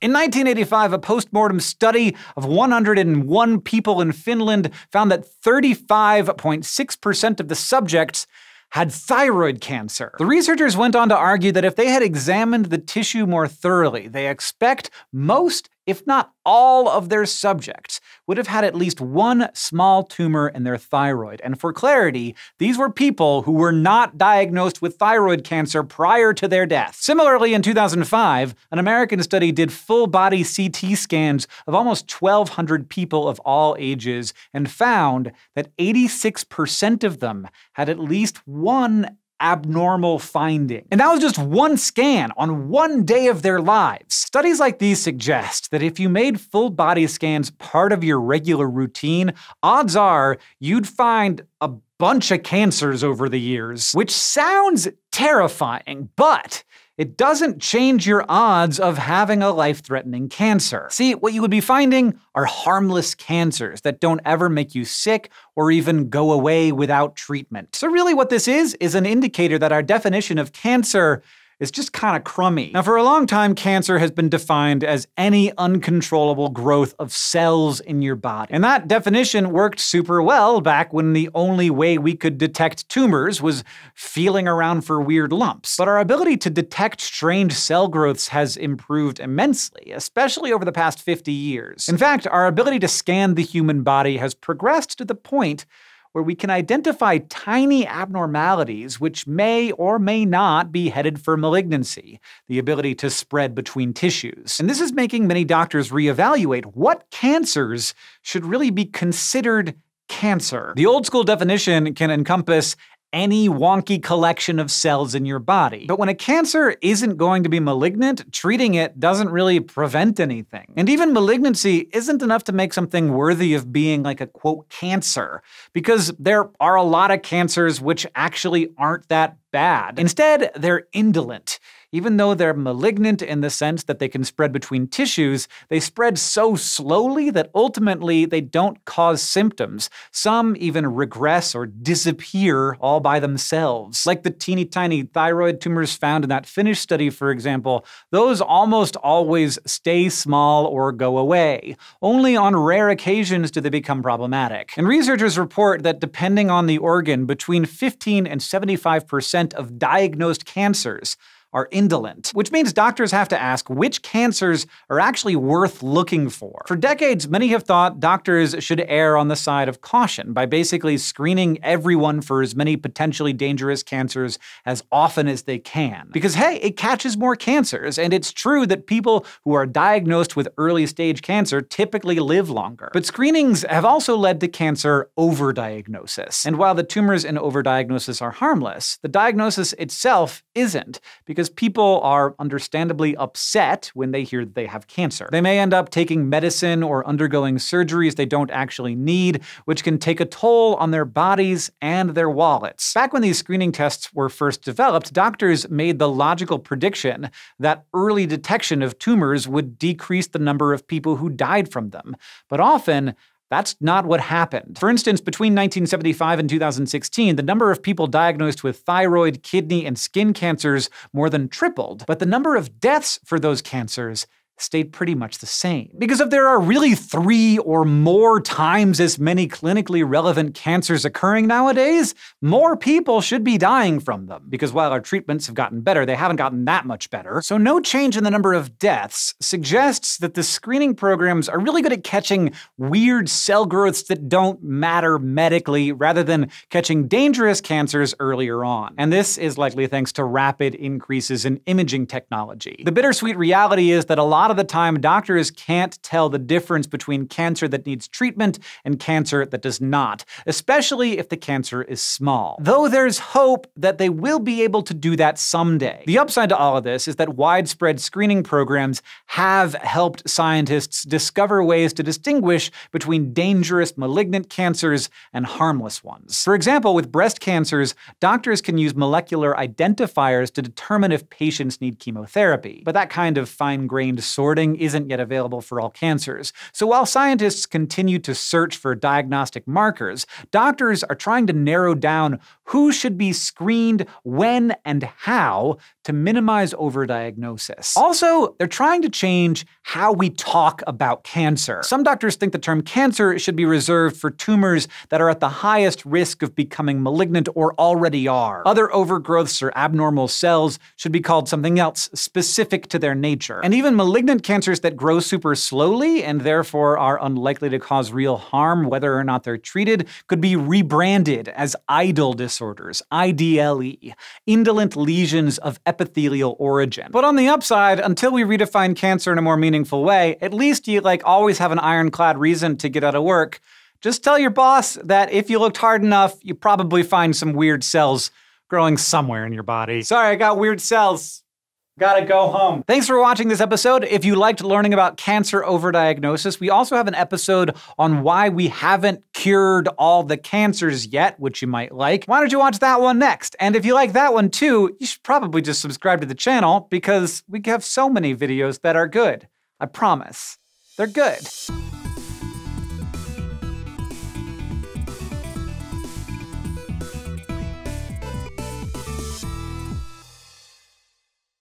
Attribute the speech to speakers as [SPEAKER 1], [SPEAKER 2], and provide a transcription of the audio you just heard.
[SPEAKER 1] In 1985, a postmortem study of 101 people in Finland found that 35.6% of the subjects had thyroid cancer. The researchers went on to argue that if they had examined the tissue more thoroughly, they expect most, if not all, of their subjects would have had at least one small tumor in their thyroid. And for clarity, these were people who were not diagnosed with thyroid cancer prior to their death. Similarly, in 2005, an American study did full-body CT scans of almost 1,200 people of all ages and found that 86% of them had at least one abnormal finding. And that was just one scan on one day of their lives. Studies like these suggest that if you made full body scans part of your regular routine, odds are you'd find a bunch of cancers over the years. Which sounds terrifying, but it doesn't change your odds of having a life-threatening cancer. See, what you would be finding are harmless cancers that don't ever make you sick or even go away without treatment. So really what this is an indicator that our definition of cancer is just kind of crummy. Now, for a long time, cancer has been defined as any uncontrollable growth of cells in your body. And that definition worked super well back when the only way we could detect tumors was feeling around for weird lumps. But our ability to detect strange cell growths has improved immensely, especially over the past 50 years. In fact, our ability to scan the human body has progressed to the point where we can identify tiny abnormalities which may or may not be headed for malignancy, the ability to spread between tissues. And this is making many doctors reevaluate what cancers should really be considered cancer. The old school definition can encompass any wonky collection of cells in your body. But when a cancer isn't going to be malignant, treating it doesn't really prevent anything. And even malignancy isn't enough to make something worthy of being like a, quote, cancer, because there are a lot of cancers which actually aren't that bad. Instead, they're indolent. Even though they're malignant in the sense that they can spread between tissues, they spread so slowly that ultimately they don't cause symptoms. Some even regress or disappear all by themselves. Like the teeny tiny thyroid tumors found in that Finnish study, for example, those almost always stay small or go away. Only on rare occasions do they become problematic. And researchers report that depending on the organ, between 15 and 75% of diagnosed cancers are indolent, which means doctors have to ask which cancers are actually worth looking for. For decades, many have thought doctors should err on the side of caution by basically screening everyone for as many potentially dangerous cancers as often as they can. Because hey, it catches more cancers, and it's true that people who are diagnosed with early-stage cancer typically live longer. But screenings have also led to cancer overdiagnosis. And while the tumors in overdiagnosis are harmless, the diagnosis itself isn't, because people are understandably upset when they hear that they have cancer. They may end up taking medicine or undergoing surgeries they don't actually need, which can take a toll on their bodies and their wallets. Back when these screening tests were first developed, doctors made the logical prediction that early detection of tumors would decrease the number of people who died from them. But often, that's not what happened. For instance, between 1975 and 2016, the number of people diagnosed with thyroid, kidney, and skin cancers more than tripled, but the number of deaths for those cancers stayed pretty much the same. Because if there are really 3 or more times as many clinically relevant cancers occurring nowadays, more people should be dying from them. Because while our treatments have gotten better, they haven't gotten that much better. So no change in the number of deaths suggests that the screening programs are really good at catching weird cell growths that don't matter medically, rather than catching dangerous cancers earlier on. And this is likely thanks to rapid increases in imaging technology. The bittersweet reality is that a lot of the time, doctors can't tell the difference between cancer that needs treatment and cancer that does not, especially if the cancer is small. Though there's hope that they will be able to do that someday. The upside to all of this is that widespread screening programs have helped scientists discover ways to distinguish between dangerous malignant cancers and harmless ones. For example, with breast cancers, doctors can use molecular identifiers to determine if patients need chemotherapy. But that kind of fine-grained sorting isn't yet available for all cancers. So while scientists continue to search for diagnostic markers, doctors are trying to narrow down who should be screened when and how to minimize overdiagnosis. Also, they're trying to change how we talk about cancer. Some doctors think the term cancer should be reserved for tumors that are at the highest risk of becoming malignant or already are. Other overgrowths or abnormal cells should be called something else specific to their nature. And even malignant cancers that grow super slowly and therefore are unlikely to cause real harm, whether or not they're treated, could be rebranded as I.D.L.E disorders, I.D.L.E, indolent lesions of epithelial origin. But on the upside, until we redefine cancer in a more meaningful way, at least you always have an ironclad reason to get out of work. Just tell your boss that if you looked hard enough, you probably find some weird cells growing somewhere in your body. Sorry, I got weird cells. Gotta go home. Thanks for watching this episode. If you liked learning about cancer overdiagnosis, we also have an episode on why we haven't cured all the cancers yet, which you might like. Why don't you watch that one next? And if you like that one too, you should probably just subscribe to the channel because we have so many videos that are good. I promise. They're good.